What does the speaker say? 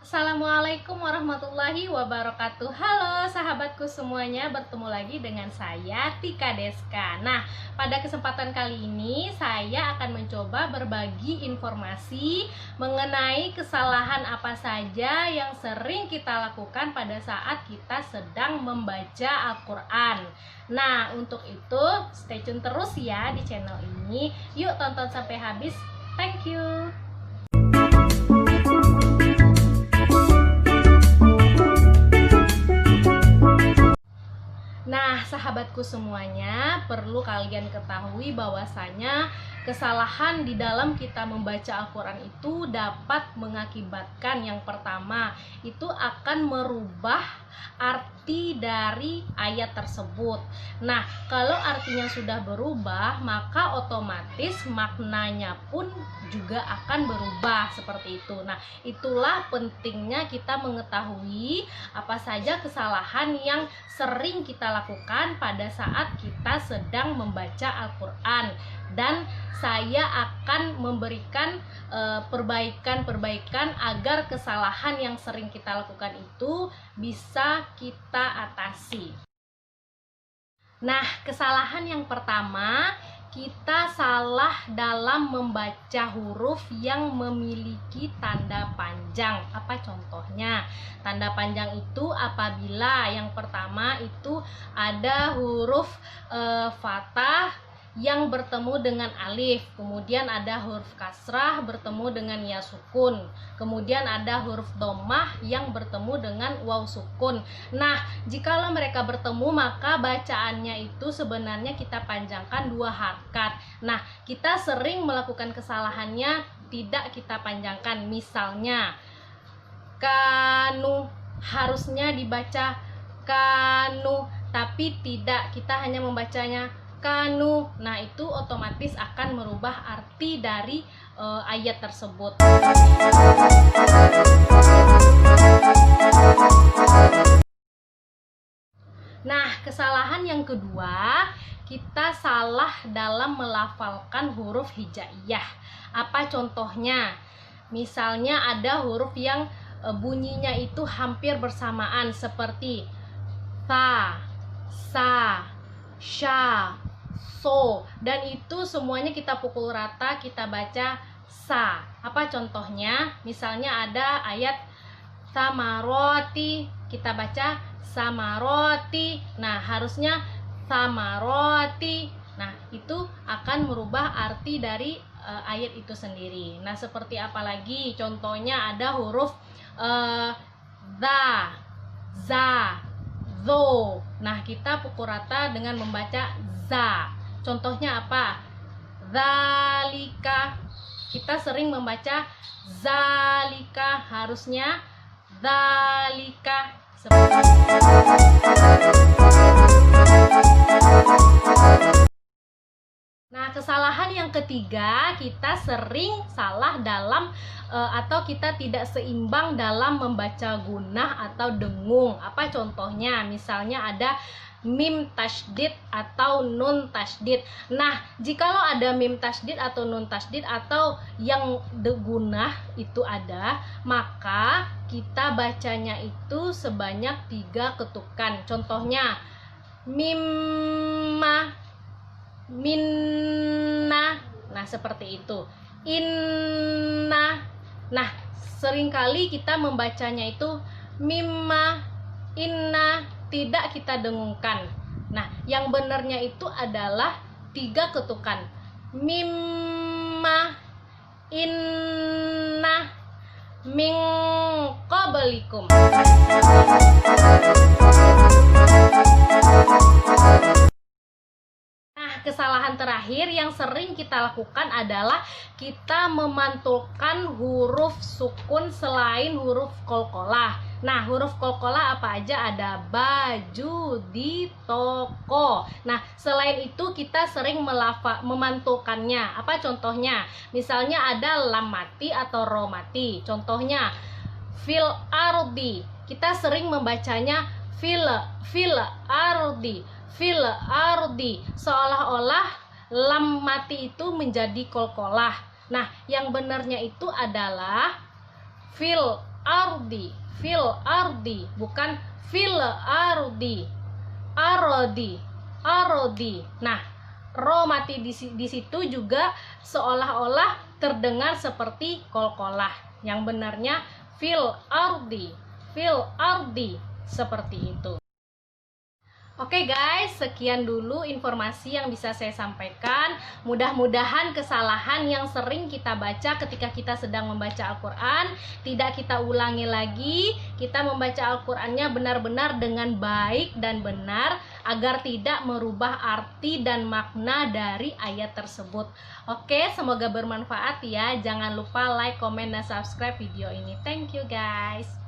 Assalamualaikum warahmatullahi wabarakatuh. Halo sahabatku semuanya, bertemu lagi dengan saya Tika Deska. Nah, pada kesempatan kali ini saya akan mencoba berbagi informasi mengenai kesalahan apa saja yang sering kita lakukan pada saat kita sedang membaca Al-Quran. Nah, untuk itu stay tune terus ya di channel ini. Yuk tonton sampai habis. Thank you. Nah, sahabatku semuanya, perlu kalian ketahui bahwasanya kesalahan di dalam kita membaca Al-Quran itu dapat mengakibatkan yang pertama, itu akan merubah arti dari ayat tersebut. Nah, kalau artinya sudah berubah, maka otomatis maknanya pun juga akan berubah seperti itu. Nah, itulah pentingnya kita mengetahui apa saja kesalahan yang sering kita lakukan pada saat kita sedang membaca Al-Quran, dan saya akan memberikan perbaikan-perbaikan agar kesalahan yang sering kita lakukan itu bisa kita atasi. Nah, kesalahan yang pertama, kita salah dalam membaca huruf yang memiliki tanda panjang. Apa contohnya? Tanda panjang itu apabila yang pertama itu ada huruf fathah yang bertemu dengan alif, kemudian ada huruf kasrah bertemu dengan ya sukun, kemudian ada huruf dhammah yang bertemu dengan waw sukun. Nah, jikalau mereka bertemu maka bacaannya itu sebenarnya kita panjangkan 2 harakat. Nah, kita sering melakukan kesalahannya tidak kita panjangkan. Misalnya kanu harusnya dibaca kanu, tapi tidak, kita hanya membacanya kanu. Nah, itu otomatis akan merubah arti dari ayat tersebut. Nah, kesalahan yang kedua, kita salah dalam melafalkan huruf hijaiyah. Apa contohnya? Misalnya ada huruf yang bunyinya itu hampir bersamaan seperti ta, sa, sya, so, dan itu semuanya kita pukul rata, kita baca sa. Apa contohnya? Misalnya ada ayat samaroti, kita baca samaroti. Nah, harusnya samaroti. Nah, itu akan merubah arti dari ayat itu sendiri. Nah, seperti apa lagi? Contohnya ada huruf za, zo. Nah, kita pukul rata dengan membaca za. Contohnya apa? Zalika. Kita sering membaca zalika, harusnya zalika. Nah, kesalahan yang ketiga, kita sering salah dalam atau kita tidak seimbang dalam membaca gunah atau dengung. Apa contohnya? Misalnya ada mim tasydid atau nun tasydid. Nah, jikalau ada mim tasydid atau nun tasydid atau yang gunah itu ada, maka kita bacanya itu sebanyak 3 ketukan. Contohnya mimma, minna. Nah, seperti itu. Inna. Nah, seringkali kita membacanya itu mimma, inna, tidak kita dengungkan. Nah, yang benarnya itu adalah 3 ketukan. Mimma, inna, min qablikum. Kesalahan terakhir yang sering kita lakukan adalah kita memantulkan huruf sukun selain huruf qalqalah. Nah, huruf qalqalah apa aja? Ada baju di toko. Nah, selain itu kita sering memantulkannya. Apa contohnya? Misalnya ada lam mati atau ro mati. Contohnya fil ardi. Kita sering membacanya fil ardi, fil ardi, seolah-olah lam mati itu menjadi qalqalah. Nah, yang benarnya itu adalah fil ardi, fil ardi, bukan fil ardi. Arodi, arodi. Nah, ro mati di situ juga seolah-olah terdengar seperti kolkolah. Yang benarnya fil ardi, seperti itu. Oke guys, sekian dulu informasi yang bisa saya sampaikan. Mudah-mudahan kesalahan yang sering kita baca ketika kita sedang membaca Al-Quran tidak kita ulangi lagi. Kita membaca Al-Qurannya benar-benar dengan baik dan benar agar tidak merubah arti dan makna dari ayat tersebut. Oke, semoga bermanfaat ya. Jangan lupa like, komen, dan subscribe video ini. Thank you guys.